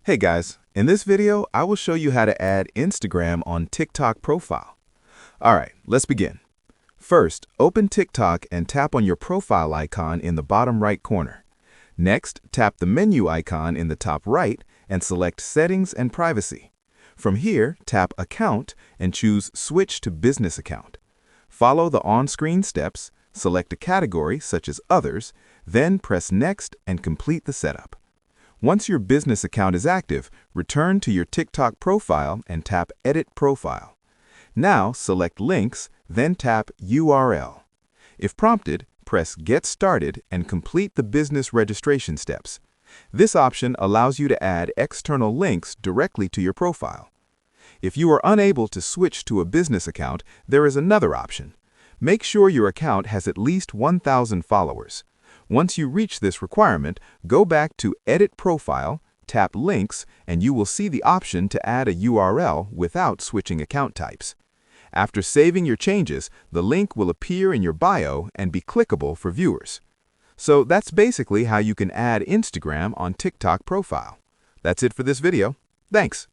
Hey guys, in this video, I will show you how to add Instagram on TikTok profile. Alright, let's begin. First, open TikTok and tap on your profile icon in the bottom right corner. Next, tap the menu icon in the top right and select Settings and Privacy. From here, tap Account and choose Switch to Business Account. Follow the on-screen steps, select a category such as Others, then press Next and complete the setup. Once your business account is active, return to your TikTok profile and tap Edit Profile. Now select Links, then tap URL. If prompted, press Get Started and complete the business registration steps. This option allows you to add external links directly to your profile. If you are unable to switch to a business account, there is another option. Make sure your account has at least 1,000 followers. Once you reach this requirement, go back to Edit Profile, tap Links, and you will see the option to add a URL without switching account types. After saving your changes, the link will appear in your bio and be clickable for viewers. So that's basically how you can add Instagram on TikTok profile. That's it for this video. Thanks.